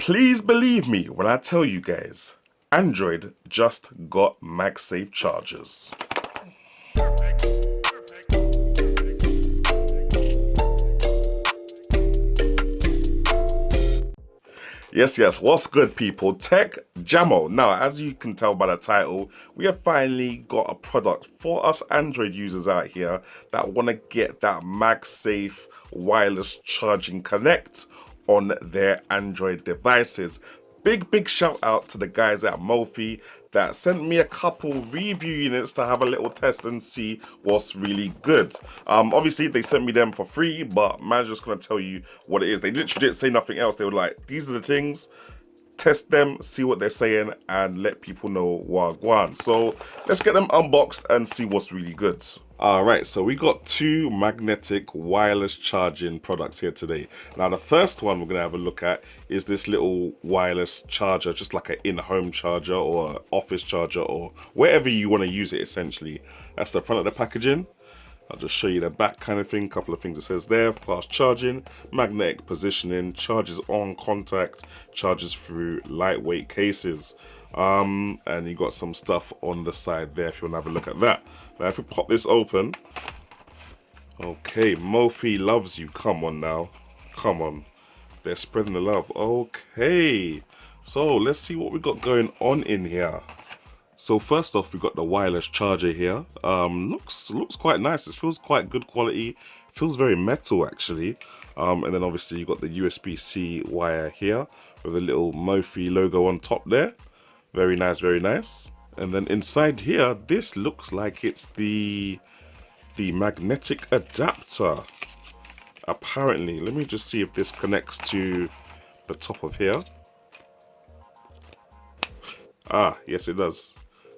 Please believe me when I tell you guys, Android just got MagSafe chargers. Yes, what's good people? Tech Jamo. Now, as you can tell by the title, we have finally got a product for us Android users out here that want to get that MagSafe wireless charging connect on their Android devices. Big shout out to the guys at Mophie that sent me a couple review units to have a little test and see what's really good. Obviously they sent me them for free, but man's just gonna tell you what it is. They literally didn't say nothing else. They were like, these are the things, test them, see what they're saying, and let people know wagwan. So let's get them unboxed and see what's really good. Alright, so we got two magnetic wireless charging products here today. Now the first one we're going to have a look at is this little wireless charger, just like an in-home charger or office charger or wherever you want to use it essentially. That's the front of the packaging. I'll just show you the back kind of thing, couple of things it says there. Fast charging, magnetic positioning, charges on contact, charges through lightweight cases. And you got some stuff on the side there if you want to have a look at that. Now if we pop this open, okay, Mophie loves you, come on now, come on, they're spreading the love. Okay, so let's see what we got going on in here. So first off, we got the wireless charger here. Looks quite nice. It feels quite good quality. Feels very metal actually. And then obviously you got the USB-C wire here with a little Mophie logo on top there. Very nice, very nice. And then inside here, this looks like it's the magnetic adapter. Apparently, let me just see if this connects to the top of here. Ah, yes it does.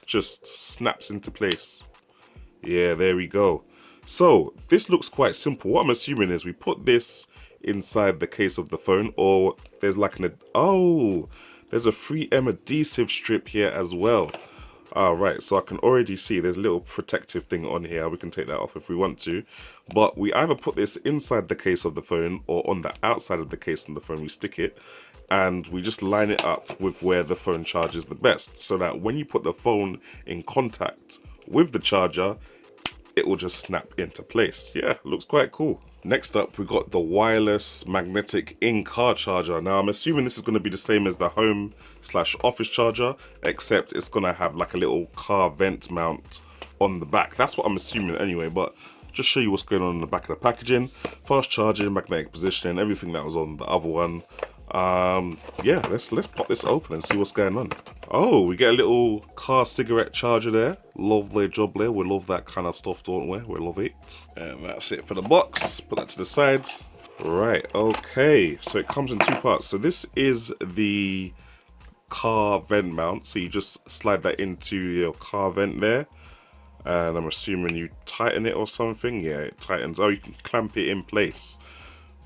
Just snaps into place. Yeah, there we go. So this looks quite simple. What I'm assuming is we put this inside the case of the phone, or there's like there's a 3M adhesive strip here as well. Alright, so I can already see there's a little protective thing on here. We can take that off if we want to. But we either put this inside the case of the phone or on the outside of the case on the phone, we stick it. And we just line it up with where the phone charges the best. So that when you put the phone in contact with the charger, it will just snap into place. Yeah, looks quite cool. Next up, we got the wireless magnetic in-car charger. Now, I'm assuming this is going to be the same as the home/office charger, except it's going to have like a little car vent mount on the back. That's what I'm assuming anyway, but just show you what's going on in the back of the packaging. Fast charging, magnetic positioning, everything that was on the other one. Yeah, let's pop this open and see what's going on. Oh, we get a little car cigarette charger there. Lovely job there. We love that kind of stuff, don't we? We love it. And that's it for the box. Put that to the side. Right, okay. So it comes in two parts. So this is the car vent mount. So you just slide that into your car vent there. And I'm assuming you tighten it or something. Yeah, it tightens. Oh, you can clamp it in place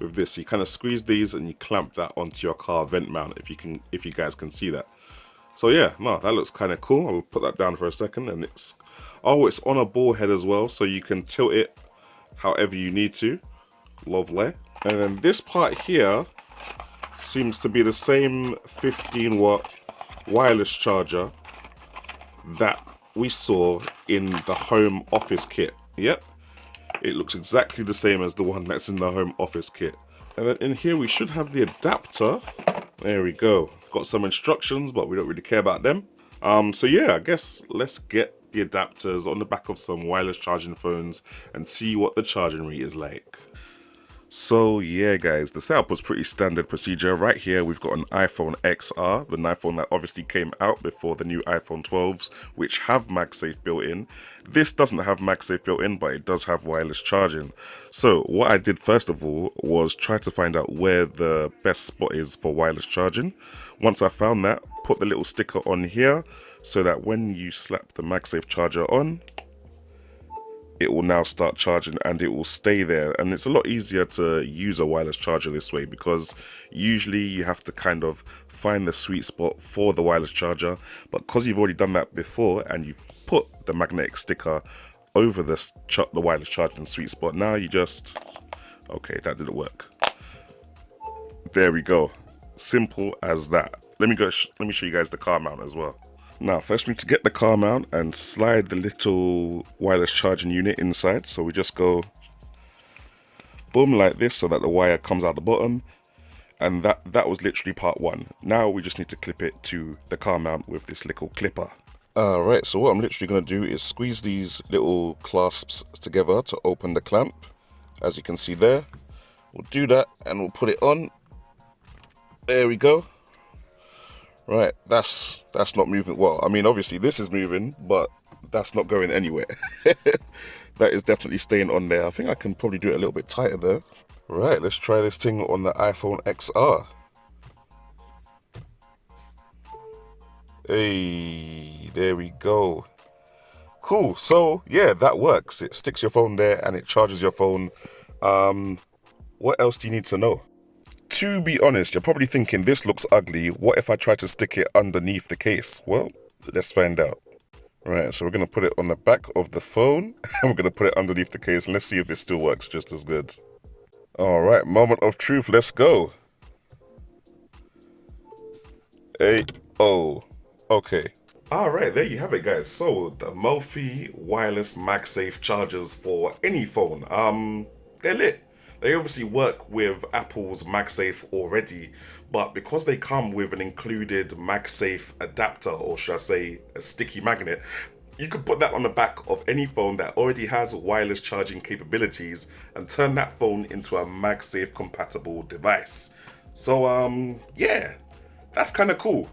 with this. You kind of squeeze these and you clamp that onto your car vent mount, if you guys can see that. So yeah, no, that looks kind of cool. I'll put that down for a second. And it's on a ball head as well, so you can tilt it however you need to. Lovely. And then this part here seems to be the same 15-watt wireless charger that we saw in the home office kit. Yep, it looks exactly the same as the one that's in the home office kit. And then in here we should have the adapter. There we go. Got some instructions, but we don't really care about them. So yeah, I guess let's get the adapters on the back of some wireless charging phones and see what the charging rate is like. So yeah guys, the setup was pretty standard procedure. Right here we've got an iPhone XR, the iPhone that obviously came out before the new iPhone 12s, which have MagSafe built in. This doesn't have MagSafe built in, but it does have wireless charging. So what I did first of all was try to find out where the best spot is for wireless charging. Once I found that, put the little sticker on here so that when you slap the MagSafe charger on, it will now start charging and it will stay there. And it's a lot easier to use a wireless charger this way, because usually you have to kind of find the sweet spot for the wireless charger. But because you've already done that before and you've put the magnetic sticker over the wireless charging sweet spot, now you just, okay, that didn't work. There we go. Simple as that. Let me show you guys the car mount as well. Now, first we need to get the car mount and slide the little wireless charging unit inside. So we just go boom like this so that the wire comes out the bottom. And that was literally part one. Now we just need to clip it to the car mount with this little clipper. Alright, so what I'm literally going to do is squeeze these little clasps together to open the clamp. As you can see there. We'll do that and we'll put it on. There we go. Right, that's not moving. Well, I mean, obviously this is moving, but that's not going anywhere. That is definitely staying on there. I think I can probably do it a little bit tighter there. Right, let's try this thing on the iPhone XR. Hey, there we go. Cool, so yeah, that works. It sticks your phone there and it charges your phone. What else do you need to know? To be honest, you're probably thinking this looks ugly. What if I try to stick it underneath the case? Well, let's find out. Right, so we're going to put it on the back of the phone. And we're going to put it underneath the case. And let's see if this still works just as good. All right, moment of truth. Let's go. Hey, oh, okay. All right, there you have it, guys. So the Mophie wireless MagSafe chargers for any phone. They're lit. They obviously work with Apple's MagSafe already, but because they come with an included MagSafe adapter, or should I say a sticky magnet, you can put that on the back of any phone that already has wireless charging capabilities and turn that phone into a MagSafe compatible device. So yeah, that's kind of cool.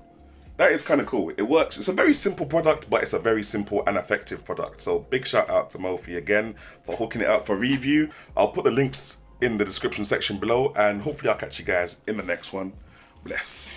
That is kind of cool. It works. It's a very simple product, but it's a very simple and effective product. So big shout out to Mophie again for hooking it up for review. I'll put the links in the description section below, and hopefully I'll catch you guys in the next one. Bless.